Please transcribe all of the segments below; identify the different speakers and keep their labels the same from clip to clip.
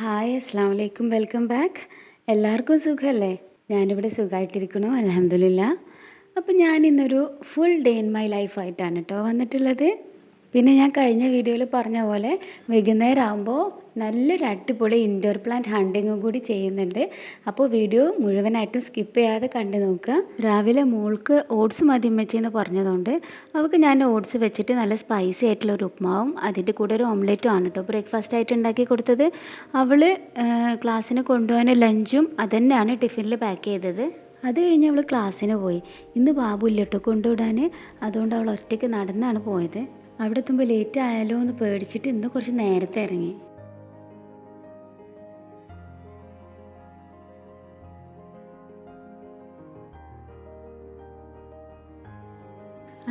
Speaker 1: Hi അസ്സാം വലൈക്കും welcome back. എല്ലാവർക്കും സുഖമല്ലേ? ഞാനിവിടെ സുഖമായിട്ടിരിക്കണു, അൽഹംദുലില്ലാ. അപ്പം ഞാനിന്നൊരു ഫുൾ ഡേ ഇൻ മൈ ലൈഫായിട്ടാണ് കേട്ടോ വന്നിട്ടുള്ളത്. പിന്നെ ഞാൻ കഴിഞ്ഞ വീഡിയോയിൽ പറഞ്ഞ പോലെ വൈകുന്നേരം ആകുമ്പോൾ നല്ലൊരു അടിപൊളി ഇൻഡോർ പ്ലാന്റ് ഹണ്ടിങ്ങും കൂടി ചെയ്യുന്നുണ്ട്. അപ്പോൾ വീഡിയോ മുഴുവനായിട്ടും സ്കിപ്പ് ചെയ്യാതെ കണ്ടു നോക്കുക. രാവിലെ മോൾക്ക് ഓട്സ് മതി ഉമ്മച്ചിയെന്ന് പറഞ്ഞതുകൊണ്ട് അവൾക്ക് ഞാൻ ഓട്സ് വെച്ചിട്ട് നല്ല സ്പൈസി ആയിട്ടുള്ള ഒരു ഉപ്മാവും അതിൻ്റെ കൂടെ ഒരു ഓംലെറ്റും ആണ് കേട്ടോ ബ്രേക്ക്ഫാസ്റ്റ് ആയിട്ട് ഉണ്ടാക്കി കൊടുത്തത്. അവൾ ക്ലാസ്സിന് കൊണ്ടുപോകാൻ ലഞ്ചും അതുതന്നെയാണ് ടിഫിനിൽ പാക്ക് ചെയ്തത്. അത് കഴിഞ്ഞ് അവൾ ക്ലാസ്സിന് പോയി. ഇന്ന് ബാബു ഇല്ല കേട്ടോ കൊണ്ടുവിടാൻ, അതുകൊണ്ട് അവൾ ഒറ്റയ്ക്ക് നടന്നാണ് പോയത്. അവിടെ എത്തുമ്പോൾ ലേറ്റ് ആയാലോ എന്ന് പേടിച്ചിട്ട് ഇന്ന് കുറച്ച് നേരത്തെ ഇറങ്ങി.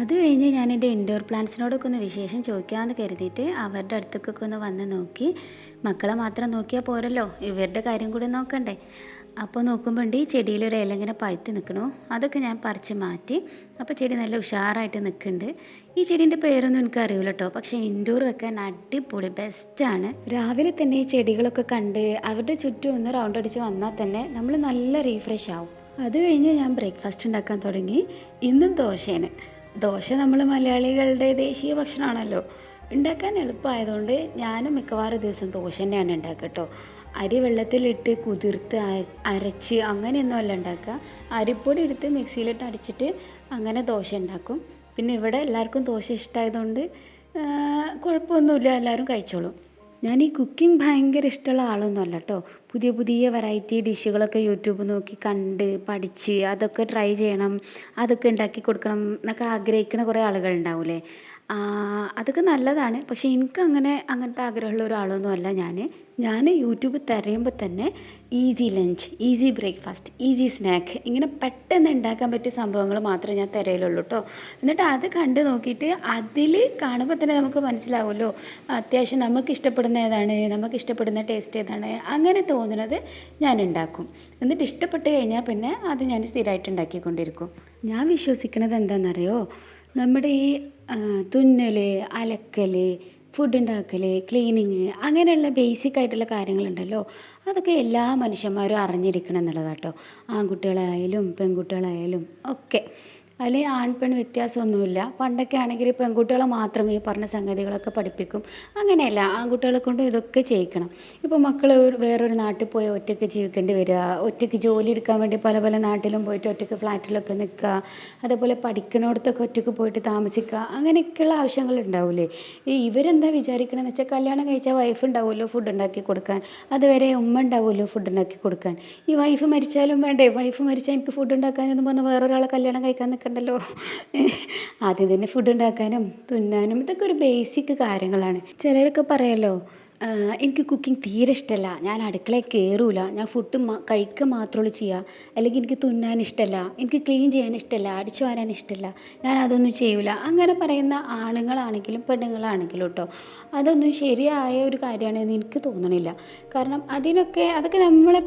Speaker 1: അത് കഴിഞ്ഞ് ഞാൻ എൻ്റെ ഇൻഡോർ പ്ലാന്റ്സിനോടൊക്കെ ഒന്ന് വിശേഷം ചോദിക്കാമെന്ന് കരുതിയിട്ട് അവരുടെ അടുത്തേക്കൊക്കെ ഒന്ന് വന്ന് നോക്കി. മക്കളെ മാത്രം നോക്കിയാൽ പോരല്ലോ, ഇവരുടെ കാര്യം കൂടി നോക്കണ്ടേ. അപ്പോൾ നോക്കുമ്പോൾ ഉണ്ട് ഈ ചെടിയിലൊരു ഇല ഇങ്ങനെ പഴുത്ത് നിൽക്കണു. അതൊക്കെ ഞാൻ പറിച്ച് മാറ്റി. അപ്പോൾ ചെടി നല്ല ഉഷാറായിട്ട് നിൽക്കുന്നുണ്ട്. ഈ ചെടീൻ്റെ പേരൊന്നും എനിക്ക് അറിയില്ല കേട്ടോ, പക്ഷേ ഇൻഡോർ വെക്കാൻ അടിപൊളി ബെസ്റ്റാണ്. രാവിലെ തന്നെ ഈ ചെടികളൊക്കെ കണ്ട് അവരുടെ ചുറ്റും ഒന്ന് റൗണ്ട് അടിച്ച് വന്നാൽ തന്നെ നമ്മൾ നല്ല റീഫ്രഷ് ആവും. അത് കഴിഞ്ഞ് ഞാൻ ബ്രേക്ക്ഫാസ്റ്റ് ഉണ്ടാക്കാൻ തുടങ്ങി. ഇന്നും ദോശയാണ്. ദോശ നമ്മൾ മലയാളികളുടെ ദേശീയ ഭക്ഷണമാണല്ലോ. ഉണ്ടാക്കാൻ എളുപ്പമായതുകൊണ്ട് ഞാനും മിക്കവാറും ദിവസം ദോശ തന്നെയാണ് ഉണ്ടാക്കുക കേട്ടോ. അരി വെള്ളത്തിലിട്ട് കുതിർത്ത് അരച്ച് അങ്ങനെയൊന്നും അല്ല ഉണ്ടാക്കുക. അരിപ്പൊടി എടുത്ത് മിക്സിയിലിട്ട് അടിച്ചിട്ട് അങ്ങനെ ദോശ ഉണ്ടാക്കും. പിന്നെ ഇവിടെ എല്ലാവർക്കും ദോശ ഇഷ്ടമായതുകൊണ്ട് കുഴപ്പമൊന്നുമില്ല, എല്ലാവരും കഴിച്ചോളും. ഞാൻ ഈ കുക്കിംഗ് ഭയങ്കര ഇഷ്ടമുള്ള ആളൊന്നും അല്ല കേട്ടോ. പുതിയ പുതിയ വെറൈറ്റി ഡിഷുകളൊക്കെ യൂട്യൂബ് നോക്കി കണ്ട് പഠിച്ച് അതൊക്കെ ട്രൈ ചെയ്യണം, അതൊക്കെ ഉണ്ടാക്കി കൊടുക്കണം എന്നൊക്കെ ആഗ്രഹിക്കുന്ന കുറേ ആളുകളുണ്ടാവില്ലേ. അതൊക്കെ നല്ലതാണ്. പക്ഷേ അങ്ങനത്തെ ആഗ്രഹമുള്ള ഒരാളൊന്നും അല്ല ഞാൻ യൂട്യൂബ് തിരയുമ്പോൾ തന്നെ easy lunch, easy breakfast, easy snack, ഇങ്ങനെ പെട്ടെന്ന് ഉണ്ടാക്കാൻ പറ്റിയ സംഭവങ്ങൾ മാത്രമേ ഞാൻ തിരയലുള്ളൂ കേട്ടോ. എന്നിട്ട് അത് കണ്ട് നോക്കിയിട്ട് അതിൽ കാണുമ്പോൾ തന്നെ നമുക്ക് മനസ്സിലാവുമല്ലോ അത്യാവശ്യം നമുക്ക് ഇഷ്ടപ്പെടുന്ന ഏതാണ്, നമുക്ക് ഇഷ്ടപ്പെടുന്ന ടേസ്റ്റ് ഏതാണ്, അങ്ങനെ തോന്നുന്നത് ഞാൻ ഉണ്ടാക്കും. എന്നിട്ട് ഇഷ്ടപ്പെട്ട് കഴിഞ്ഞാൽ പിന്നെ അത് ഞാൻ സ്ഥിരമായിട്ട് ഉണ്ടാക്കിക്കൊണ്ടിരിക്കും. ഞാൻ വിശ്വസിക്കുന്നത് എന്താണെന്നറിയോ, നമ്മുടെ ഈ തുന്നൽ, അലക്കൽ, ഫുഡ് ഉണ്ടാക്കൽ, ക്ലീനിങ്, അങ്ങനെയുള്ള ബേസിക് ആയിട്ടുള്ള കാര്യങ്ങളുണ്ടല്ലോ, അതൊക്കെ എല്ലാ മനുഷ്യന്മാരും അറിഞ്ഞിരിക്കണം എന്നുള്ളതാണ് കേട്ടോ. ആൺകുട്ടികളായാലും പെൺകുട്ടികളായാലും ഒക്കെ. അതിൽ ആൺ പെൺ വ്യത്യാസമൊന്നുമില്ല. പണ്ടൊക്കെ ആണെങ്കിൽ പെൺകുട്ടികളെ മാത്രം ഈ പറഞ്ഞ സംഗതികളൊക്കെ പഠിപ്പിക്കും. അങ്ങനെയല്ല, ആൺകുട്ടികളെ കൊണ്ട് ഇതൊക്കെ ചെയ്യിക്കണം. ഇപ്പോൾ മക്കൾ വേറൊരു നാട്ടിൽ പോയി ഒറ്റയ്ക്ക് ജീവിക്കേണ്ടി വരിക, ഒറ്റയ്ക്ക് ജോലി എടുക്കാൻ വേണ്ടി പല പല നാട്ടിലും പോയിട്ട് ഒറ്റയ്ക്ക് ഫ്ലാറ്റിലൊക്കെ നിൽക്കുക, അതേപോലെ പഠിക്കുന്നിടത്തൊക്കെ ഒറ്റയ്ക്ക് പോയിട്ട് താമസിക്കുക, അങ്ങനെയൊക്കെയുള്ള ആവശ്യങ്ങൾ ഉണ്ടാവില്ലേ. ഇവരെന്താ വിചാരിക്കണമെന്ന് വെച്ചാൽ കല്യാണം കഴിച്ചാൽ വൈഫ് ഉണ്ടാവുമല്ലോ ഫുഡ് ഉണ്ടാക്കി കൊടുക്കാൻ, അതുവരെ ഉമ്മ ഉണ്ടാവുമല്ലോ ഫുഡ് ഉണ്ടാക്കി കൊടുക്കാൻ. ഈ വൈഫ് മരിച്ചാലും വേണ്ടേ, വൈഫ് മരിച്ചാൽ എനിക്ക് ഫുഡ് ഉണ്ടാക്കാനെന്ന് പറഞ്ഞ് വേറൊരാളെ കല്യാണം കഴിക്കാൻ നിൽക്കണ്ടല്ലോ. ആദ്യം തന്നെ ഫുഡ് ഉണ്ടാക്കാനും തുന്നാനും ഇതൊക്കെ ഒരു ബേസിക് കാര്യങ്ങളാണ്. ചിലരൊക്കെ പറയല്ലോ, എനിക്ക് കുക്കിംഗ് തീരെ ഇഷ്ടമല്ല, ഞാൻ അടുക്കളയിൽ കയറൂല, ഞാൻ ഫുഡ് കഴിക്കുക മാത്രമേ ചെയ്യുക, അല്ലെങ്കിൽ എനിക്ക് തുന്നാൻ ഇഷ്ടമല്ല, എനിക്ക് ക്ലീൻ ചെയ്യാൻ ഇഷ്ടമല്ല, അടിച്ചു വാരാൻ ഇഷ്ടമല്ല, ഞാൻ അതൊന്നും ചെയ്യൂല. അങ്ങനെ പറയുന്ന ആണുങ്ങളാണെങ്കിലും പെണ്ണുങ്ങളാണെങ്കിലും കേട്ടോ, അതൊന്നും ശരിയായ ഒരു കാര്യമാണെന്ന് എനിക്ക് തോന്നണില്ല. കാരണം അതൊക്കെ നമ്മളെ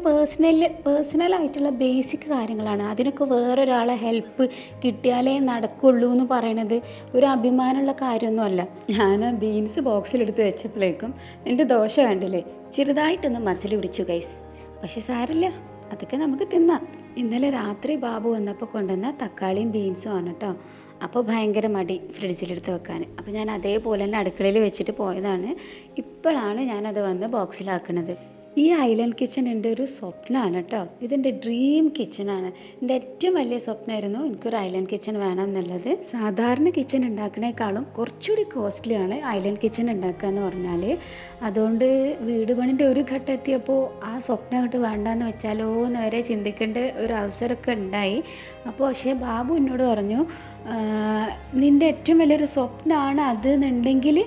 Speaker 1: പേഴ്സണലായിട്ടുള്ള ബേസിക് കാര്യങ്ങളാണ്. അതിനൊക്കെ വേറൊരാളെ ഹെൽപ്പ് കിട്ടിയാലേ നടക്കുള്ളൂ എന്ന് പറയണത് ഒരു അഭിമാനമുള്ള കാര്യമൊന്നുമല്ല. ഞാൻ ബീൻസ് ബോക്സിലെടുത്ത് വെച്ചപ്പോഴേക്കും എൻ്റെ ദോശ കണ്ടില്ലേ ചെറുതായിട്ടൊന്ന് മസിൽ പിടിച്ചു ഗൈസ്. പക്ഷെ സാരമില്ല, അതൊക്കെ നമുക്ക് തിന്നാം. ഇന്നലെ രാത്രി ബാബു വന്നപ്പോൾ കൊണ്ടുവന്ന തക്കാളിയും ബീൻസും ആണ് കേട്ടോ. അപ്പോൾ ഭയങ്കര മടി ഫ്രിഡ്ജിലെടുത്ത് വെക്കാൻ. അപ്പോൾ ഞാൻ അതേപോലെ തന്നെ അടുക്കളയിൽ വെച്ചിട്ട് പോയതാണ്. ഇപ്പോഴാണ് ഞാനത് വന്ന് ബോക്സിലാക്കുന്നത്. ഈ ഐലൻഡ് കിച്ചൺ എൻ്റെ ഒരു സ്വപ്നമാണ് കേട്ടോ. ഇതെൻ്റെ ഡ്രീം കിച്ചണാണ്. എൻ്റെ ഏറ്റവും വലിയ സ്വപ്നമായിരുന്നു എനിക്കൊരു ഐലൻഡ് കിച്ചൺ വേണം എന്നുള്ളത്. സാധാരണ കിച്ചൺ ഉണ്ടാക്കുന്നേക്കാളും കുറച്ചുകൂടി കോസ്റ്റ്ലിയാണ് ഐലൻഡ് കിച്ചൺ ഉണ്ടാക്കുക എന്ന് പറഞ്ഞാൽ. അതുകൊണ്ട് വീട് പണിൻ്റെ ഒരു ഘട്ടം എത്തിയപ്പോൾ ആ സ്വപ്നം അങ്ങോട്ട് വേണ്ടാന്ന് വെച്ചാലോ എന്ന് വരെ ചിന്തിക്കേണ്ട ഒരു അവസരമൊക്കെ ഉണ്ടായി. അപ്പോൾ പക്ഷേ ബാബു എന്നോട് പറഞ്ഞു, നിൻ്റെ ഏറ്റവും വലിയൊരു സ്വപ്നമാണ് അത് എന്നുണ്ടെങ്കിൽ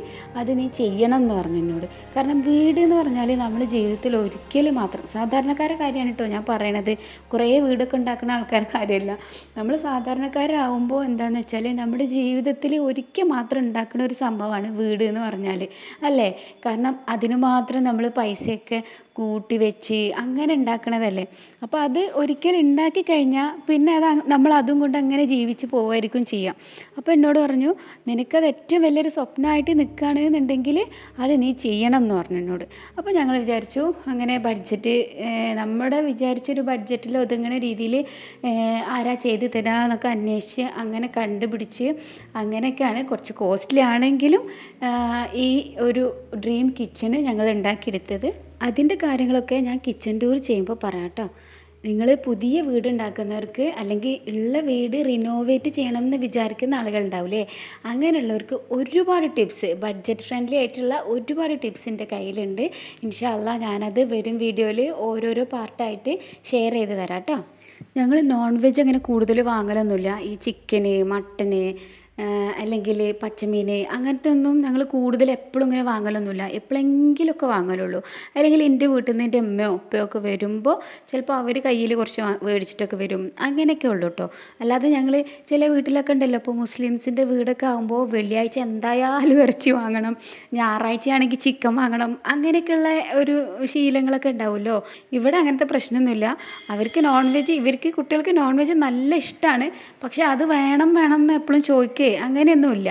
Speaker 1: അത് നീ ചെയ്യണം എന്ന് പറഞ്ഞു എന്നോട്. കാരണം വീട് എന്ന് പറഞ്ഞാൽ നമ്മൾ ജീവിതത്തിൽ ഒരിക്കലും മാത്രം സാധാരണക്കാരുടെ കാര്യമാണ് കേട്ടോ ഞാൻ പറയണത്. കുറേ വീടൊക്കെ ഉണ്ടാക്കുന്ന ആൾക്കാരുടെ കാര്യമല്ല. നമ്മൾ സാധാരണക്കാരാകുമ്പോൾ എന്താണെന്ന് വെച്ചാൽ നമ്മുടെ ജീവിതത്തിൽ ഒരിക്കൽ മാത്രം ഉണ്ടാക്കുന്ന ഒരു സംഭവമാണ് വീട് എന്ന് പറഞ്ഞാൽ, അല്ലേ? കാരണം അതിന് മാത്രം നമ്മൾ പൈസയൊക്കെ കൂട്ടി വെച്ച് അങ്ങനെ ഉണ്ടാക്കണതല്ലേ. അപ്പോൾ അത് ഒരിക്കൽ ഉണ്ടാക്കി കഴിഞ്ഞാൽ പിന്നെ നമ്മൾ അതും കൊണ്ട് അങ്ങനെ ജീവിച്ച് പോവുമായിരിക്കും ചെയ്യാം. അപ്പോൾ എന്നോട് പറഞ്ഞു, നിനക്കത് ഏറ്റവും വലിയൊരു സ്വപ്നമായിട്ട് നിൽക്കുകയാണെന്നുണ്ടെങ്കിൽ അത് നീ ചെയ്യണം എന്ന് പറഞ്ഞു എന്നോട്. അപ്പോൾ ഞങ്ങൾ വിചാരിച്ചു അങ്ങനെ ബഡ്ജറ്റ് നമ്മുടെ വിചാരിച്ചൊരു ബഡ്ജറ്റിൽ ഒതുങ്ങുന്ന രീതിയിൽ ആരാ ചെയ്ത് തരാമെന്നൊക്കെ അന്വേഷിച്ച് അങ്ങനെ കണ്ടുപിടിച്ച് അങ്ങനെയൊക്കെയാണ് കുറച്ച് കോസ്റ്റ്ലി ആണെങ്കിലും ഈ ഒരു ഡ്രീം കിച്ചണ് ഞങ്ങൾ ഉണ്ടാക്കിയെടുത്തത്. അതിൻ്റെ കാര്യങ്ങളൊക്കെ ഞാൻ കിച്ചൺ ടൂർ ചെയ്യുമ്പോൾ പറയാം കേട്ടോ. നിങ്ങൾ പുതിയ വീട് ഉണ്ടാക്കുന്നവർക്ക് അല്ലെങ്കിൽ ഉള്ള വീട് റിനോവേറ്റ് ചെയ്യണം എന്ന് വിചാരിക്കുന്ന ആളുകളുണ്ടാവില്ലേ, അങ്ങനെയുള്ളവർക്ക് ഒരുപാട് ടിപ്സ്, ബഡ്ജറ്റ് ഫ്രണ്ട്ലി ആയിട്ടുള്ള ഒരുപാട് ടിപ്സ് എൻ്റെ കയ്യിലുണ്ട്. ഇൻഷാ അല്ലാഹ് ഞാനത് വരും വീഡിയോയിൽ ഓരോരോ പാർട്ടായിട്ട് ഷെയർ ചെയ്ത് തരാം കേട്ടോ. ഞങ്ങൾ നോൺ വെജ് അങ്ങനെ കൂടുതൽ വാങ്ങലൊന്നുമില്ല. ഈ ചിക്കന്, മട്ടന് അല്ലെങ്കിൽ പച്ചമീൻ അങ്ങനത്തെ ഒന്നും ഞങ്ങൾ കൂടുതൽ എപ്പോഴും ഇങ്ങനെ വാങ്ങലൊന്നുമില്ല. എപ്പോഴെങ്കിലുമൊക്കെ വാങ്ങലുള്ളൂ. അല്ലെങ്കിൽ എൻ്റെ വീട്ടിൽ നിന്ന് എൻ്റെ ഉമ്മയോ ഉപ്പയോ ഒക്കെ വരുമ്പോൾ ചിലപ്പോൾ അവർ കയ്യിൽ കുറച്ച് മേടിച്ചിട്ടൊക്കെ വരും. അങ്ങനെയൊക്കെ ഉള്ളൂ കേട്ടോ. അല്ലാതെ ഞങ്ങൾ ചില വീട്ടിലൊക്കെ ഉണ്ടല്ലോ, ഇപ്പോൾ മുസ്ലിംസിൻ്റെ വീടൊക്കെ ആകുമ്പോൾ വെള്ളിയാഴ്ച എന്തായാലും ഇറച്ചി വാങ്ങണം, ഞായറാഴ്ച ആണെങ്കിൽ ചിക്കൻ വാങ്ങണം, അങ്ങനെയൊക്കെയുള്ള ഒരു ശീലങ്ങളൊക്കെ ഉണ്ടാവുമല്ലോ. ഇവിടെ അങ്ങനത്തെ പ്രശ്നമൊന്നുമില്ല. അവർക്ക് നോൺ വെജ്, ഇവർക്ക് കുട്ടികൾക്ക് നോൺ വെജ് നല്ല ഇഷ്ടമാണ്. പക്ഷെ അത് വേണം വേണം എന്ന് എപ്പോഴും ചോദിക്കുക അങ്ങനെയൊന്നുമില്ല.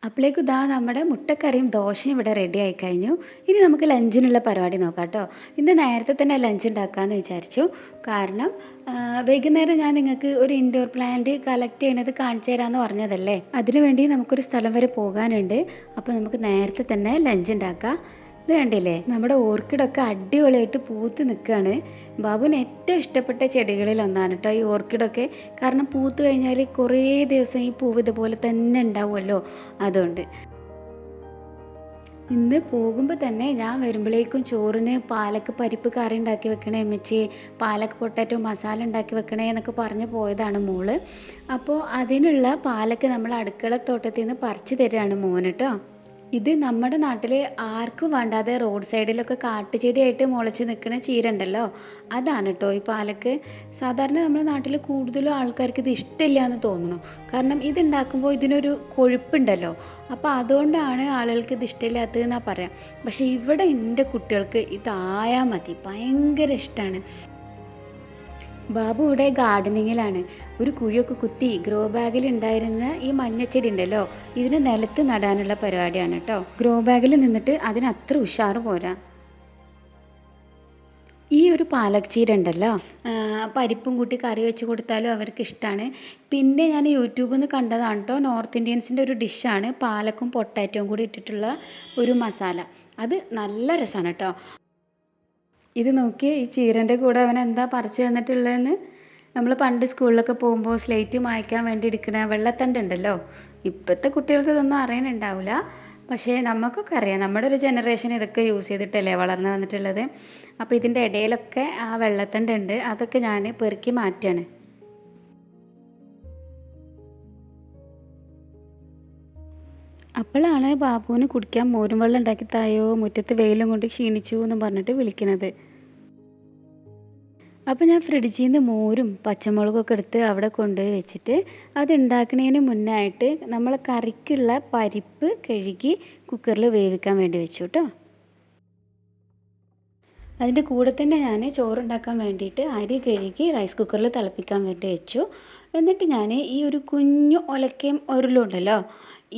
Speaker 1: അപ്പോഴേക്കും ഇതാ നമ്മുടെ മുട്ടക്കറിയും ദോശയും ഇവിടെ റെഡി ആയി കഴിഞ്ഞു. ഇനി നമുക്ക് ലഞ്ചിനുള്ള പരിപാടി നോക്കാം കേട്ടോ. ഇന്ന് നേരത്തെ തന്നെ ലഞ്ച് ഉണ്ടാക്കാമെന്ന് വിചാരിച്ചു. കാരണം വൈകുന്നേരം ഞാൻ നിങ്ങൾക്ക് ഒരു ഇൻഡോർ പ്ലാന്റ് കളക്ട് ചെയ്യണത് കാണിച്ചു തരാമെന്ന് പറഞ്ഞതല്ലേ, അതിനുവേണ്ടി നമുക്കൊരു സ്ഥലം വരെ പോകാനുണ്ട്. അപ്പോൾ നമുക്ക് നേരത്തെ തന്നെ ലഞ്ച് ഉണ്ടാക്കാം. ഇത് കണ്ടില്ലേ, നമ്മുടെ ഓർക്കിഡൊക്കെ അടിപൊളിയായിട്ട് പൂത്ത് നിൽക്കുകയാണ്. ബാബുവിന് ഏറ്റവും ഇഷ്ടപ്പെട്ട ചെടികളിൽ ഒന്നാണ് കേട്ടോ ഈ ഓർക്കിഡൊക്കെ. കാരണം പൂത്ത് കഴിഞ്ഞാൽ കുറേ ദിവസം ഈ പൂവ് ഇതുപോലെ തന്നെ ഉണ്ടാവുമല്ലോ, അതുകൊണ്ട്. ഇന്ന് പോകുമ്പോൾ തന്നെ ഞാൻ വരുമ്പോഴേക്കും ചോറിന് പാലക്ക് പരിപ്പ് കറി ഉണ്ടാക്കി വെക്കണേ അമ്മച്ചി, പാലക്ക് പൊട്ടാറ്റോ മസാല ഉണ്ടാക്കി വെക്കണേ എന്നൊക്കെ പറഞ്ഞ് പോയതാണ് മോള്. അപ്പോൾ അതിനുള്ള പാലക്ക് നമ്മൾ അടുക്കളത്തോട്ടത്തിൽ നിന്ന് പറിച്ച് തരികയാണ് മോന് കേട്ടോ. ഇത് നമ്മുടെ നാട്ടിൽ ആർക്കും വേണ്ടാതെ റോഡ് സൈഡിലൊക്കെ കാട്ടുചെടിയായിട്ട് മുളച്ച് നിൽക്കുന്ന ചീര ഉണ്ടല്ലോ, അതാണ് കേട്ടോ ഈ പാലക്ക്. സാധാരണ നമ്മുടെ നാട്ടിൽ കൂടുതലും ആൾക്കാർക്ക് ഇത് ഇഷ്ടമില്ല എന്ന് തോന്നുന്നു. കാരണം ഇതുണ്ടാക്കുമ്പോൾ ഇതിനൊരു കൊഴുപ്പുണ്ടല്ലോ, അപ്പോൾ അതുകൊണ്ടാണ് ആളുകൾക്ക് ഇത് ഇഷ്ടമില്ലാത്തതെന്നാണ് പറയാം. പക്ഷേ ഇവിടെ എൻ്റെ കുട്ടികൾക്ക് ഇതായാൽ മതി, ഭയങ്കര ഇഷ്ടമാണ്. ബാബു ഇവിടെ ഗാർഡനിങ്ങിലാണ്. ഒരു കുഴിയൊക്കെ കുത്തി ഗ്രോ ബാഗിൽ ഉണ്ടായിരുന്ന ഈ മഞ്ഞച്ചെടി ഉണ്ടല്ലോ, ഇതിന് നിലത്ത് നടാനുള്ള പരിപാടിയാണ് കേട്ടോ. ഗ്രോ ബാഗിൽ നിന്നിട്ട് അതിന് അത്ര ഉഷാറ് പോരാ. ഈ ഒരു പാലക് ചീര ഉണ്ടല്ലോ, പരിപ്പും കൂട്ടി കറി വെച്ച് കൊടുത്താലും അവർക്ക് ഇഷ്ടമാണ്. പിന്നെ ഞാൻ യൂട്യൂബിൽ നിന്ന് കണ്ടതാണ് കേട്ടോ, നോർത്ത് ഇന്ത്യൻസിൻ്റെ ഒരു ഡിഷാണ് പാലക്കും പൊട്ടാറ്റോയും കൂടി ഇട്ടിട്ടുള്ള ഒരു മസാല. അത് നല്ല രസമാണ് കേട്ടോ. ഇത് നോക്കി, ഈ ചീരൻ്റെ കൂടെ അവൻ എന്താ പറിച്ച് തന്നിട്ടുള്ളതെന്ന്. നമ്മൾ പണ്ട് സ്കൂളിലൊക്കെ പോകുമ്പോൾ സ്ലേറ്റ് മായ്ക്കാൻ വേണ്ടി എടുക്കുന്ന വെള്ളത്തണ്ട് ഉണ്ടല്ലോ, ഇപ്പോഴത്തെ കുട്ടികൾക്ക് ഇതൊന്നും അറിയാനുണ്ടാവില്ല. പക്ഷേ നമുക്കൊക്കെ അറിയാം, നമ്മുടെ ഒരു ജനറേഷൻ ഇതൊക്കെ യൂസ് ചെയ്തിട്ടല്ലേ വളർന്നു വന്നിട്ടുള്ളത്. അപ്പോൾ ഇതിൻ്റെ ഇടയിലൊക്കെ ആ വെള്ളത്തണ്ട് ഉണ്ട്, അതൊക്കെ ഞാൻ പെറുക്കി മാറ്റുകയാണ്. അപ്പോഴാണ് ബാബുവിന് കുടിക്കാൻ മോരും വെള്ളം ഉണ്ടാക്കി തായോ, മുറ്റത്ത് വെയിലും കൊണ്ട് ക്ഷീണിച്ചു എന്നും പറഞ്ഞിട്ട് വിളിക്കുന്നത്. അപ്പോൾ ഞാൻ ഫ്രിഡ്ജിൽ നിന്ന് മോരും പച്ചമുളകൊക്കെ എടുത്ത് അവിടെ കൊണ്ടുപോയി വെച്ചിട്ട് അത് ഉണ്ടാക്കുന്നതിന് മുന്നായിട്ട് നമ്മൾ കറിക്കുള്ള പരിപ്പ് കഴുകി കുക്കറിൽ വേവിക്കാൻ വേണ്ടി വെച്ചു കേട്ടോ. അതിൻ്റെ കൂടെ തന്നെ ഞാൻ ചോറുണ്ടാക്കാൻ വേണ്ടിയിട്ട് അരി കഴുകി റൈസ് കുക്കറിൽ തിളപ്പിക്കാൻ വേണ്ടി വെച്ചു. എന്നിട്ട് ഞാൻ ഈ ഒരു കുഞ്ഞു ഒലക്കയും ഉരുളും ഉണ്ടല്ലോ,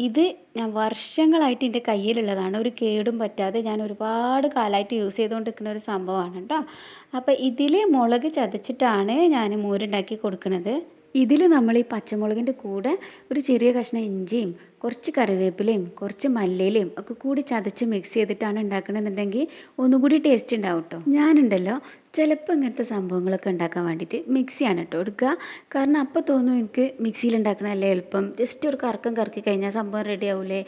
Speaker 1: ഇത് ഞാൻ വർഷങ്ങളായിട്ട് എൻ്റെ കയ്യിലുള്ളതാണ്. ഒരു കേടും പറ്റാതെ ഞാൻ ഒരുപാട് കാലമായിട്ട് യൂസ് ചെയ്തുകൊണ്ടിരിക്കുന്ന ഒരു സംഭവമാണ് കേട്ടോ. അപ്പോൾ ഇതിൽ മുളക് ചതച്ചിട്ടാണ് ഞാൻ മോരുണ്ടാക്കി കൊടുക്കുന്നത്. ഇതിൽ നമ്മൾ ഈ പച്ചമുളകിൻ്റെ കൂടെ ഒരു ചെറിയ കഷ്ണം ഇഞ്ചിയും കുറച്ച് കറിവേപ്പിലയും കുറച്ച് മല്ലിയിലയും ഒക്കെ കൂടി ചതച്ച് മിക്സ് ചെയ്തിട്ടാണ് ഉണ്ടാക്കണമെന്നുണ്ടെങ്കിൽ ഒന്നുകൂടി ടേസ്റ്റ് ഉണ്ടാവും കേട്ടോ. ഞാനുണ്ടല്ലോ ചിലപ്പോൾ ഇങ്ങനത്തെ സംഭവങ്ങളൊക്കെ ഉണ്ടാക്കാൻ വേണ്ടിയിട്ട് മിക്സിയാണ് കേട്ടോ എടുക്കുക. കാരണം അപ്പോൾ തോന്നും എനിക്ക് മിക്സിയിൽ ഉണ്ടാക്കണമല്ലേ എളുപ്പം, ജസ്റ്റ് ഒരു കറക്കം കറക്കി കഴിഞ്ഞാൽ സംഭവം റെഡി ആവൂലേ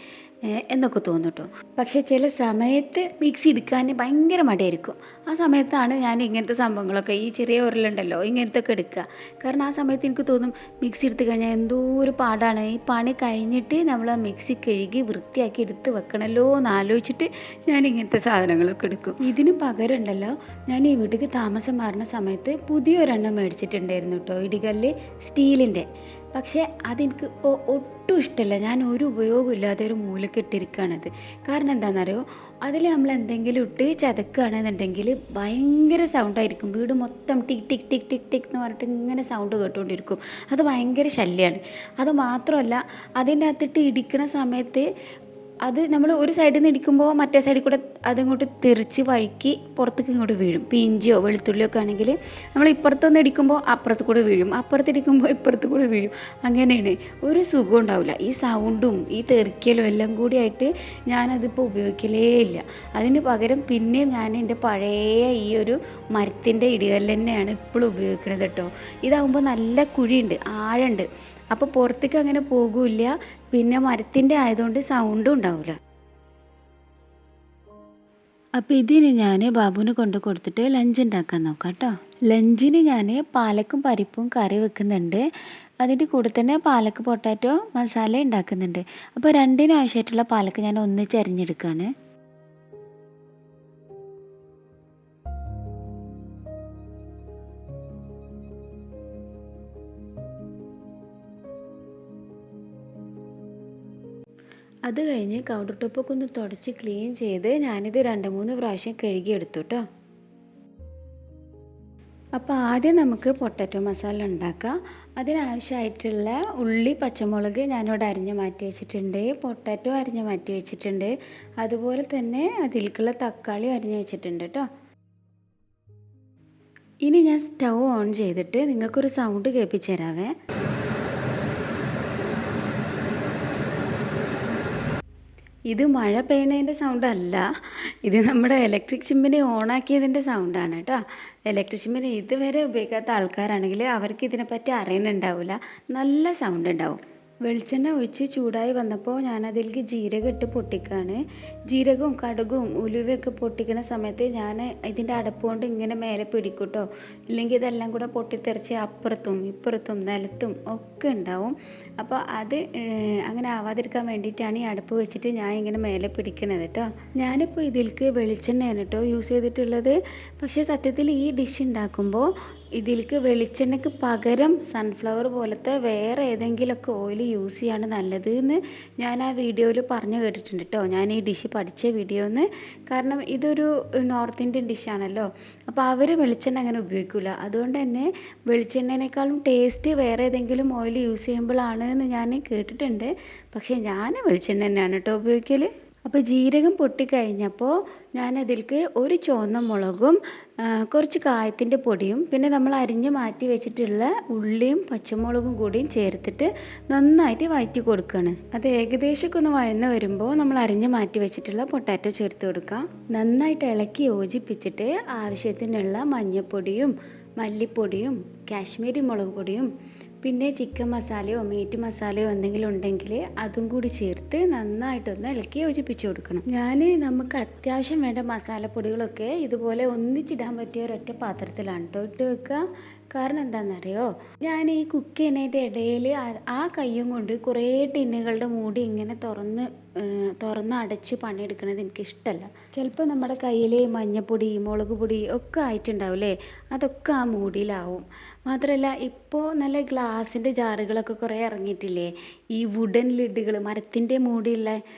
Speaker 1: എന്നൊക്കെ തോന്നും കേട്ടോ. പക്ഷേ ചില സമയത്ത് മിക്സി എടുക്കാൻ ഭയങ്കര മടിയായിരിക്കും. ആ സമയത്താണ് ഞാൻ ഇങ്ങനത്തെ സംഭവങ്ങളൊക്കെ, ഈ ചെറിയ ഉരുളുണ്ടല്ലോ ഇങ്ങനത്തെ ഒക്കെ എടുക്കുക. കാരണം ആ സമയത്ത് എനിക്ക് തോന്നും മിക്സി എടുത്ത് കഴിഞ്ഞാൽ എന്തോ ഒരു പാടാണ്, ഈ പണി കഴിഞ്ഞിട്ട് നമ്മൾ ആ മിക്സി കഴുകി വൃത്തിയാക്കി എടുത്ത് വെക്കണമല്ലോ എന്ന് ആലോചിച്ചിട്ട് ഞാൻ ഇങ്ങനത്തെ സാധനങ്ങളൊക്കെ എടുക്കും. ഇതിന് പകരം ഉണ്ടല്ലോ, ഞാൻ ഈ വീട്ടിലേക്ക് താമസം മാറുന്ന സമയത്ത് പുതിയൊരെണ്ണം മേടിച്ചിട്ടുണ്ടായിരുന്നു കേട്ടോ, ഇടികല്ല് സ്റ്റീലിൻ്റെ. പക്ഷേ അതെനിക്ക് ഒട്ടും ഇഷ്ടമല്ല. ഞാൻ ഒരു ഉപയോഗമില്ലാതെ ഒരു മൂലയ്ക്ക് ഇട്ടിരിക്കുകയാണത്. കാരണം എന്താണെന്നറിയോ, അതിൽ നമ്മൾ എന്തെങ്കിലും ഇട്ട് ചതക്കുകയാണെന്നുണ്ടെങ്കിൽ ഭയങ്കര സൗണ്ടായിരിക്കും. വീട് മൊത്തം ടിക് ടിക് ടിക് ടിക് ടിക് എന്ന് പറഞ്ഞിട്ട് ഇങ്ങനെ സൗണ്ട് കേട്ടുകൊണ്ടിരിക്കും. അത് ഭയങ്കര ശല്യമാണ്. അത് മാത്രമല്ല, അതിൻ്റെ അകത്തിട്ട് ഇടിക്കണ സമയത്ത് അത് നമ്മൾ ഒരു സൈഡിൽ നിന്ന് ഇടിക്കുമ്പോൾ മറ്റേ സൈഡിൽ കൂടെ അതിങ്ങോട്ട് തെറിച്ച് വഴുക്കി പുറത്തേക്ക് ഇങ്ങോട്ട് വീഴും. ഇപ്പോൾ ഇഞ്ചിയോ വെളുത്തുള്ളിയോ ഒക്കെ ആണെങ്കിൽ നമ്മൾ ഇപ്പുറത്തൊന്ന് ഇടിക്കുമ്പോൾ അപ്പുറത്ത് കൂടെ വീഴും, അപ്പുറത്ത് ഇടിക്കുമ്പോൾ ഇപ്പുറത്ത് കൂടെ വീഴും. അങ്ങനെയാണ്. ഒരു സുഖം ഉണ്ടാവില്ല. ഈ സൗണ്ടും ഈ തെറിക്കലും എല്ലാം കൂടി ആയിട്ട് ഞാനതിപ്പോൾ ഉപയോഗിക്കലേ ഇല്ല. അതിന് പകരം പിന്നെയും ഞാൻ എൻ്റെ പഴയ ഈ ഒരു മരത്തിൻ്റെ ഇടികല്ല് തന്നെയാണ് ഇപ്പോഴും ഉപയോഗിക്കുന്നത് കേട്ടോ. ഇതാകുമ്പോൾ നല്ല കുഴിയുണ്ട്, ആഴമുണ്ട്. അപ്പോൾ പുറത്തേക്ക് അങ്ങനെ പോകില്ല. പിന്നെ മരത്തിൻ്റെ ആയതുകൊണ്ട് സൗണ്ടും ഉണ്ടാവില്ല. അപ്പോൾ ഇതിന് ഞാൻ ബാബുവിന് കൊണ്ട് കൊടുത്തിട്ട് ലഞ്ച് ഉണ്ടാക്കാൻ നോക്കാം കേട്ടോ. ലഞ്ചിന് ഞാൻ പാലക്കും പരിപ്പും കറി വെക്കുന്നുണ്ട്. അതിൻ്റെ കൂടെ തന്നെ പാലക്ക് പൊട്ടാറ്റോ മസാല ഉണ്ടാക്കുന്നുണ്ട്. അപ്പോൾ രണ്ടിനും ആവശ്യമായിട്ടുള്ള പാലക്ക് ഞാൻ ഒന്നിച്ച് അരിഞ്ഞെടുക്കുകയാണ്. അത് കഴിഞ്ഞ് കൗണ്ടർ ടോപ്പൊക്കെ ഒന്ന് തുടച്ച് ക്ലീൻ ചെയ്ത് ഞാനിത് 2-3 പ്രാവശ്യം കഴുകിയെടുത്തു കേട്ടോ. അപ്പോൾ ആദ്യം നമുക്ക് പൊട്ടാറ്റോ മസാല ഉണ്ടാക്കാം. അതിനാവശ്യമായിട്ടുള്ള ഉള്ളി പച്ചമുളക് ഞാനിവിടെ അരിഞ്ഞ് മാറ്റി വെച്ചിട്ടുണ്ട്, പൊട്ടാറ്റോ അരിഞ്ഞ് മാറ്റി വെച്ചിട്ടുണ്ട്, അതുപോലെ തന്നെ അതിലേക്കുള്ള തക്കാളി അരിഞ്ഞ് വെച്ചിട്ടുണ്ട് കേട്ടോ. ഇനി ഞാൻ സ്റ്റൗ ഓൺ ചെയ്തിട്ട് നിങ്ങൾക്കൊരു സൗണ്ട് കേൾപ്പിച്ച് തരാവേ. ഇത് മഴ പെയ്യണതിൻ്റെ സൗണ്ട് അല്ല, ഇത് നമ്മുടെ ഇലക്ട്രിക് ചിമ്മിനി ഓണാക്കിയതിൻ്റെ സൗണ്ടാണ് കേട്ടോ. ഇലക്ട്രിക് ചിമ്മിനി ഇതുവരെ ഉപയോഗിക്കാത്ത ആൾക്കാരാണെങ്കിൽ അവർക്ക് ഇതിനെപ്പറ്റി അറിയുന്നുണ്ടാവില്ല. നല്ല സൗണ്ട് ഉണ്ടാവും. വെളിച്ചെണ്ണ ഒഴിച്ച് ചൂടായി വന്നപ്പോൾ ഞാനതിലേക്ക് ജീരകം ഇട്ട് പൊട്ടിക്കുകയാണ്. ജീരകവും കടുകും ഉലുവയൊക്കെ പൊട്ടിക്കുന്ന സമയത്ത് ഞാൻ ഇതിൻ്റെ അടപ്പ് കൊണ്ട് ഇങ്ങനെ മേലെ പിടിക്കും കേട്ടോ. ഇല്ലെങ്കിൽ ഇതെല്ലാം കൂടെ പൊട്ടിത്തെറിച്ച് അപ്പുറത്തും ഇപ്പുറത്തും നിലത്തും ഒക്കെ ഉണ്ടാവും. അപ്പോൾ അത് അങ്ങനെ ആവാതിരിക്കാൻ വേണ്ടിയിട്ടാണ് ഈ അടപ്പ് വെച്ചിട്ട് ഞാൻ ഇങ്ങനെ മേലെ പിടിക്കണത് കേട്ടോ. ഞാനിപ്പോൾ ഇതിലേക്ക് വെളിച്ചെണ്ണയാണ് കേട്ടോ യൂസ് ചെയ്തിട്ടുള്ളത്. പക്ഷേ സത്യത്തിൽ ഈ ഡിഷ് ഉണ്ടാക്കുമ്പോൾ ഇതിലേക്ക് വെളിച്ചെണ്ണയ്ക്ക് പകരം സൺഫ്ലവർ പോലത്തെ വേറെ ഏതെങ്കിലുമൊക്കെ ഓയിൽ യൂസ് ചെയ്യാണ് നല്ലത് എന്ന് ഞാൻ ആ വീഡിയോയിൽ പറഞ്ഞു കേട്ടിട്ടുണ്ട് കേട്ടോ. ഞാൻ ഈ ഡിഷ് പഠിച്ച വീഡിയോന്ന്. കാരണം ഇതൊരു നോർത്ത് ഇന്ത്യൻ ഡിഷാണല്ലോ. അപ്പോൾ അവർ വെളിച്ചെണ്ണ അങ്ങനെ ഉപയോഗിക്കില്ല. അതുകൊണ്ട് തന്നെ വെളിച്ചെണ്ണേനേക്കാളും ടേസ്റ്റ് വേറെ ഏതെങ്കിലും ഓയിൽ യൂസ് ചെയ്യുമ്പോഴാണ് എന്ന് ഞാൻ കേട്ടിട്ടുണ്ട്. പക്ഷേ ഞാൻ വെളിച്ചെണ്ണ തന്നെയാണ് കേട്ടോ ഉപയോഗിക്കൽ. അപ്പോൾ ജീരകം പൊട്ടിക്കഴിഞ്ഞപ്പോൾ ഞാനതിലേക്ക് ഒരു ചുവന്ന മുളകും കുറച്ച് കായത്തിൻ്റെ പൊടിയും പിന്നെ നമ്മൾ അരിഞ്ഞ് മാറ്റി വെച്ചിട്ടുള്ള ഉള്ളിയും പച്ചമുളകും കൂടിയും ചേർത്തിട്ട് നന്നായിട്ട് വഴറ്റി കൊടുക്കുകയാണ്. അത് ഏകദേശമൊക്കെ ഒന്ന് വഴന്ന് വരുമ്പോൾ നമ്മൾ അരിഞ്ഞ് മാറ്റി വെച്ചിട്ടുള്ള പൊട്ടാറ്റോ ചേർത്ത് കൊടുക്കാം. നന്നായിട്ട് ഇളക്കി യോജിപ്പിച്ചിട്ട് ആവശ്യത്തിനുള്ള മഞ്ഞൾപ്പൊടിയും മല്ലിപ്പൊടിയും കാശ്മീരി മുളക് പൊടിയും പിന്നെ ചിക്കൻ മസാലയോ മീറ്റ് മസാലയോ എന്തെങ്കിലും ഉണ്ടെങ്കിൽ അതും കൂടി ചേർത്ത് നന്നായിട്ടൊന്ന് ഇളക്കി യോജിപ്പിച്ച് കൊടുക്കണം. നമുക്ക് അത്യാവശ്യം വേണ്ട മസാലപ്പൊടികളൊക്കെ ഇതുപോലെ ഒന്നിച്ചിടാൻ പറ്റിയ ഒരൊറ്റ പാത്രത്തിലാണ് കേട്ടോ ഇട്ട് വെക്കുക. കാരണം എന്താണെന്നറിയോ, ഞാൻ ഈ കുക്ക് ചെയ്യുന്നതിൻ്റെ ഇടയിൽ ആ കയ്യും കൊണ്ട് കുറേ ടിന്നുകളുടെ മൂടി ഇങ്ങനെ തുറന്ന് അടച്ച് പണിയെടുക്കുന്നത് എനിക്കിഷ്ടമല്ല. ചിലപ്പോൾ നമ്മുടെ കയ്യിൽ മഞ്ഞൾപ്പൊടി മുളക് പൊടി ഒക്കെ ആയിട്ടുണ്ടാവില്ലേ, അതൊക്കെ ആ മൂടിയിലാവും. മാത്രമല്ല ഇപ്പോൾ നല്ല ഗ്ലാസിൻ്റെ ജാറുകളൊക്കെ കുറേ ഇറങ്ങിയിട്ടില്ലേ, ഈ വുഡൻ ലിഡുകൾ മരത്തിൻ്റെ മൂടിയുള്ള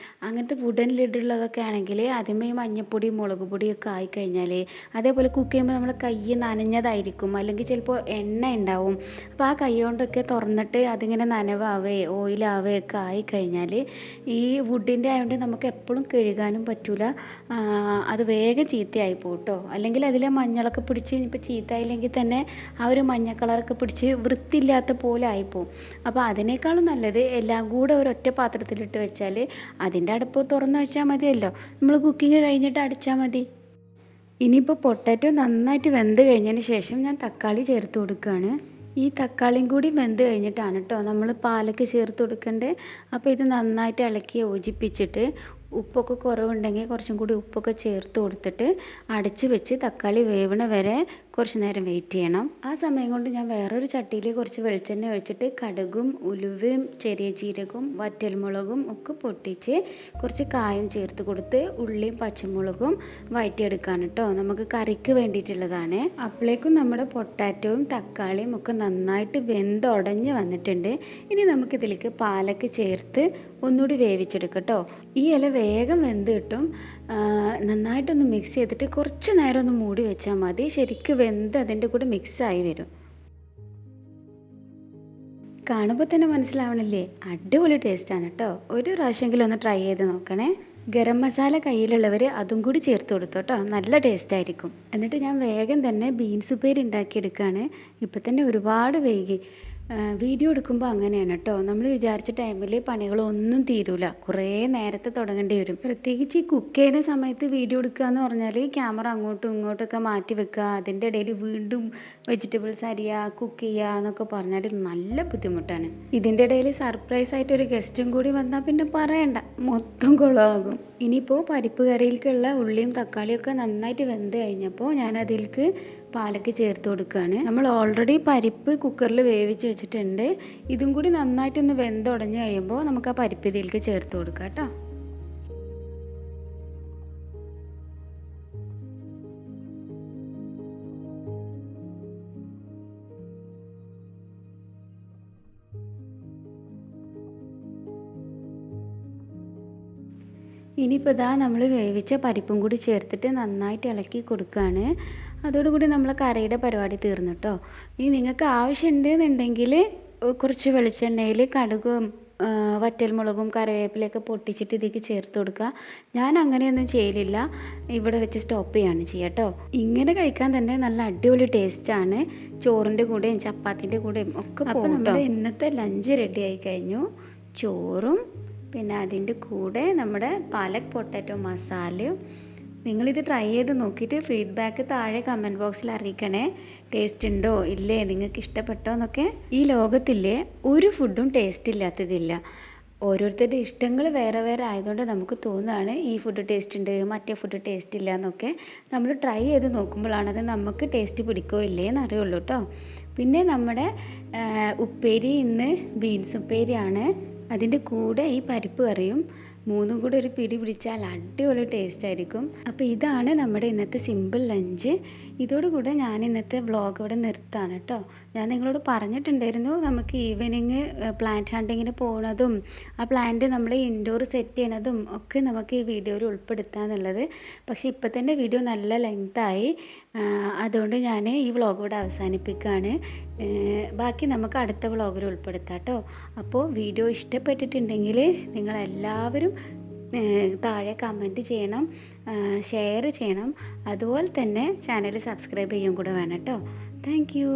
Speaker 1: അങ്ങനത്തെ വുഡൻ ലിഡുള്ളതൊക്കെ ആണെങ്കിൽ അതിന്മേൽ മഞ്ഞൾപ്പൊടി മുളക് പൊടിയൊക്കെ ആയിക്കഴിഞ്ഞാൽ അതേപോലെ കുക്ക് ചെയ്യുമ്പോൾ നമ്മുടെ കൈ നനഞ്ഞതായിരിക്കും, അല്ലെങ്കിൽ ചിലപ്പോൾ എണ്ണ ഉണ്ടാവും. അപ്പോൾ ആ കൈ കൊണ്ടൊക്കെ തുറന്നിട്ട് അതിങ്ങനെ നനവാവേ ഓയിലാവേ ഒക്കെ ആയിക്കഴിഞ്ഞാൽ ഈ വുഡിൻ്റെ ആയതുകൊണ്ട് നമുക്ക് എപ്പോഴും കഴുകാനും പറ്റില്ല. അത് വേഗം ചീത്തയായി പോകും കേട്ടോ. അല്ലെങ്കിൽ അതിലെ മഞ്ഞളൊക്കെ പിടിച്ച് ഇപ്പോൾ ചീത്തയായില്ലെങ്കിൽ തന്നെ ആ ഒരു മഞ്ഞ കളറൊക്കെ പിടിച്ച് വൃത്തിയില്ലാത്ത പോലെ ആയിപ്പോവും. അപ്പോൾ അതിനേക്കാളും നല്ലത് എല്ലാം കൂടെ ഒരൊറ്റ പാത്രത്തിലിട്ട് വെച്ചാൽ അതിൻ്റെ അടുപ്പ് തുറന്ന് വെച്ചാൽ മതിയല്ലോ, നമ്മൾ കുക്കിംഗ് കഴിഞ്ഞിട്ട് അടിച്ചാൽ മതി. ഇനിയിപ്പോൾ പൊട്ടാറ്റോ നന്നായിട്ട് വെന്ത് കഴിഞ്ഞതിന് ശേഷം ഞാൻ തക്കാളി ചേർത്ത് കൊടുക്കുകയാണ്. ഈ തക്കാളിയും കൂടി വെന്ത് കഴിഞ്ഞിട്ടാണ് കേട്ടോ നമ്മൾ പാലക്ക് ചേർത്ത് കൊടുക്കേണ്ടത്. അപ്പോൾ ഇത് നന്നായിട്ട് ഇളക്കി യോജിപ്പിച്ചിട്ട് ഉപ്പൊക്കെ കുറവുണ്ടെങ്കിൽ കുറച്ചും കൂടി ഉപ്പൊക്കെ ചേർത്ത് കൊടുത്തിട്ട് അടച്ച് വെച്ച് തക്കാളി വേവണ വരെ കുറച്ച് നേരം വെയിറ്റ് ചെയ്യണം. ആ സമയം കൊണ്ട് ഞാൻ വേറൊരു ചട്ടിയിൽ കുറച്ച് വെളിച്ചെണ്ണ ഒഴിച്ചിട്ട് കടുകും ഉലുവയും ചെറിയ ജീരകവും വറ്റൽമുളകും ഒക്കെ പൊട്ടിച്ച് കുറച്ച് കായം ചേർത്ത് കൊടുത്ത് ഉള്ളിയും പച്ചമുളകും വഴറ്റിയെടുക്കാണ് കേട്ടോ. നമുക്ക് കറിക്ക് വേണ്ടിയിട്ടുള്ളതാണ്. അപ്പോഴേക്കും നമ്മുടെ പൊട്ടാറ്റോയും തക്കാളിയും ഒക്കെ നന്നായിട്ട് വെന്തുടഞ്ഞ് വന്നിട്ടുണ്ട്. ഇനി നമുക്കിതിലേക്ക് പാലക്ക് ചേർത്ത് ഒന്നുകൂടി വേവിച്ചെടുക്കാം കേട്ടോ. ഈ ഇല വേഗം വെന്ത് കിട്ടും. നന്നായിട്ടൊന്ന് മിക്സ് ചെയ്തിട്ട് കുറച്ച് നേരം ഒന്ന് മൂടി വെച്ചാൽ മതി. ശരിക്കും വെന്ത് അതിൻ്റെ കൂടെ മിക്സായി വരും. കാണുമ്പോൾ തന്നെ മനസ്സിലാവണില്ലേ, അടിപൊളി ടേസ്റ്റാണ് കേട്ടോ. ഒരു പ്രാവശ്യമെങ്കിലും ഒന്ന് ട്രൈ ചെയ്ത് നോക്കണേ. ഗരം മസാല കയ്യിലുള്ളവർ അതും കൂടി ചേർത്ത് കൊടുത്തു കേട്ടോ, നല്ല ടേസ്റ്റായിരിക്കും. എന്നിട്ട് ഞാൻ വേഗം തന്നെ ബീൻസ് ഉപ്പേരി ഉണ്ടാക്കിയെടുക്കുകയാണ്. ഇപ്പം തന്നെ ഒരുപാട് വൈകി. വീഡിയോ എടുക്കുമ്പോൾ അങ്ങനെയാണ് കേട്ടോ, നമ്മൾ വിചാരിച്ച ടൈമിൽ പണികളൊന്നും തീരൂല, കുറേ നേരത്തെ തുടങ്ങേണ്ടി വരും. പ്രത്യേകിച്ച് ഈ കുക്ക് ചെയ്യുന്ന സമയത്ത് വീഡിയോ എടുക്കുക എന്ന് പറഞ്ഞാൽ ക്യാമറ അങ്ങോട്ടും ഇങ്ങോട്ടൊക്കെ മാറ്റി വെക്കുക, അതിൻ്റെ ഇടയിൽ വീണ്ടും വെജിറ്റബിൾസ് അരിയുക, കുക്ക് ചെയ്യുക എന്നൊക്കെ പറഞ്ഞാൽ നല്ല ബുദ്ധിമുട്ടാണ്. ഇതിൻ്റെ ഇടയിൽ സർപ്രൈസ് ആയിട്ട് ഒരു ഗസ്റ്റും കൂടി വന്നാൽ പിന്നെ പറയണ്ട, മൊത്തം കുളമാകും. ഇനിയിപ്പോൾ പരിപ്പ് കറിയിലേക്കുള്ള ഉള്ളിയും തക്കാളിയും ഒക്കെ നന്നായിട്ട് വെന്ത് കഴിഞ്ഞപ്പോൾ ഞാൻ അതിലേക്ക് പാലക്ക് ചേർത്ത് കൊടുക്കുകയാണ്. നമ്മൾ ഓൾറെഡി പരിപ്പ് കുക്കറിൽ വേവിച്ച് വെച്ചിട്ടുണ്ട്. ഇതും കൂടി നന്നായിട്ടൊന്ന് വെന്തുടഞ്ഞ് കഴിയുമ്പോൾ നമുക്ക് ആ പരിപ്പ് ഇതിലേക്ക് ചേർത്ത് കൊടുക്കാം കേട്ടോ. ഇനിയിപ്പോൾ ഇതാ നമ്മൾ വേവിച്ച പരിപ്പും കൂടി ചേർത്തിട്ട് നന്നായിട്ട് ഇളക്കി കൊടുക്കുകയാണ്. അതോടുകൂടി നമ്മളെ കറിയുടെ പരിപാടി തീർന്നു കേട്ടോ. ഇനി നിങ്ങൾക്ക് ആവശ്യമുണ്ടെന്നുണ്ടെങ്കിൽ കുറച്ച് വെളിച്ചെണ്ണയിൽ കടുകും വറ്റൽമുളകും കറിവേപ്പിലയൊക്കെ പൊട്ടിച്ചിട്ട് ഇതിലേക്ക് ചേർത്ത് കൊടുക്കുക. ഞാൻ അങ്ങനെയൊന്നും ചെയ്യലില്ല, ഇവിടെ വെച്ച് സ്റ്റോപ്പ് ചെയ്യാണ് ചെയ്യുക കേട്ടോ. ഇങ്ങനെ കഴിക്കാൻ തന്നെ നല്ല അടിപൊളി ടേസ്റ്റാണ്. ചോറിൻ്റെ കൂടെയും ചപ്പാത്തിൻ്റെ കൂടെയും ഒക്കെ. അപ്പോൾ നമ്മുടെ ഇന്നത്തെ ലഞ്ച് റെഡി ആയി കഴിഞ്ഞു. ചോറും പിന്നെ അതിൻ്റെ കൂടെ നമ്മുടെ പാലക് പൊട്ടാറ്റോ മസാലയും. നിങ്ങളിത് ട്രൈ ചെയ്ത് നോക്കിയിട്ട് ഫീഡ്ബാക്ക് താഴെ കമൻറ്റ് ബോക്സിൽ അറിയിക്കണേ. ടേസ്റ്റ് ഉണ്ടോ ഇല്ലേ, നിങ്ങൾക്ക് ഇഷ്ടപ്പെട്ടോ എന്നൊക്കെ. ഈ ലോകത്തില്ലേ ഒരു ഫുഡും ടേസ്റ്റ് ഇല്ലാത്തതില്ല. ഓരോരുത്തരുടെ ഇഷ്ടങ്ങൾ വേറെ വേറെ ആയതുകൊണ്ട് നമുക്ക് തോന്നുകയാണ് ഈ ഫുഡ് ടേസ്റ്റ് ഉണ്ട് മറ്റേ ഫുഡ് ടേസ്റ്റ് ഇല്ല എന്നൊക്കെ. നമ്മൾ ട്രൈ ചെയ്ത് നോക്കുമ്പോഴാണ് അത് നമുക്ക് ടേസ്റ്റ് പിടിക്കോ ഇല്ലേ എന്ന് അറിയുള്ളൂ കേട്ടോ. പിന്നെ നമ്മുടെ ഉപ്പേരി ഇന്ന് ബീൻസ് ഉപ്പേരിയാണ്. അതിൻ്റെ കൂടെ ഈ പരിപ്പ് കറിയും മൂന്നും കൂടെ ഒരു പിടി പിടിച്ചാൽ അടിപൊളി ടേസ്റ്റ് ആയിരിക്കും. അപ്പോൾ ഇതാണ് നമ്മുടെ ഇന്നത്തെ സിമ്പിൾ ലഞ്ച്. ഇതോടുകൂടെ ഞാൻ ഇന്നത്തെ വ്ളോഗ് ഇവിടെ നിർത്താണ് കേട്ടോ. ഞാൻ നിങ്ങളോട് പറഞ്ഞിട്ടുണ്ടായിരുന്നു നമുക്ക് ഈവനിങ് പ്ലാന്റ് ഹണ്ടിങ്ങിന് പോകുന്നതും ആ പ്ലാന്റ് നമ്മൾ ഇൻഡോർ സെറ്റ് ചെയ്യണതും ഒക്കെ നമുക്ക് ഈ വീഡിയോയിൽ ഉൾപ്പെടുത്താമെന്നുള്ളത്. പക്ഷേ ഇപ്പം തന്നെ വീഡിയോ നല്ല ലെങ്തായി, അതുകൊണ്ട് ഞാൻ ഈ വ്ളോഗ് ഇവിടെ അവസാനിപ്പിക്കുകയാണ്. ബാക്കി നമുക്ക് അടുത്ത വ്ളോഗിൽ ഉൾപ്പെടുത്താം കേട്ടോ. അപ്പോൾ വീഡിയോ ഇഷ്ടപ്പെട്ടിട്ടുണ്ടെങ്കിൽ നിങ്ങളെല്ലാവരും താഴെ കമൻറ്റ് ചെയ്യണം, ഷെയർ ചെയ്യണം. അതുപോലെ തന്നെ ചാനൽ സബ്സ്ക്രൈബ് ചെയ്യും കൂടെ വേണം കേട്ടോ. Thank you.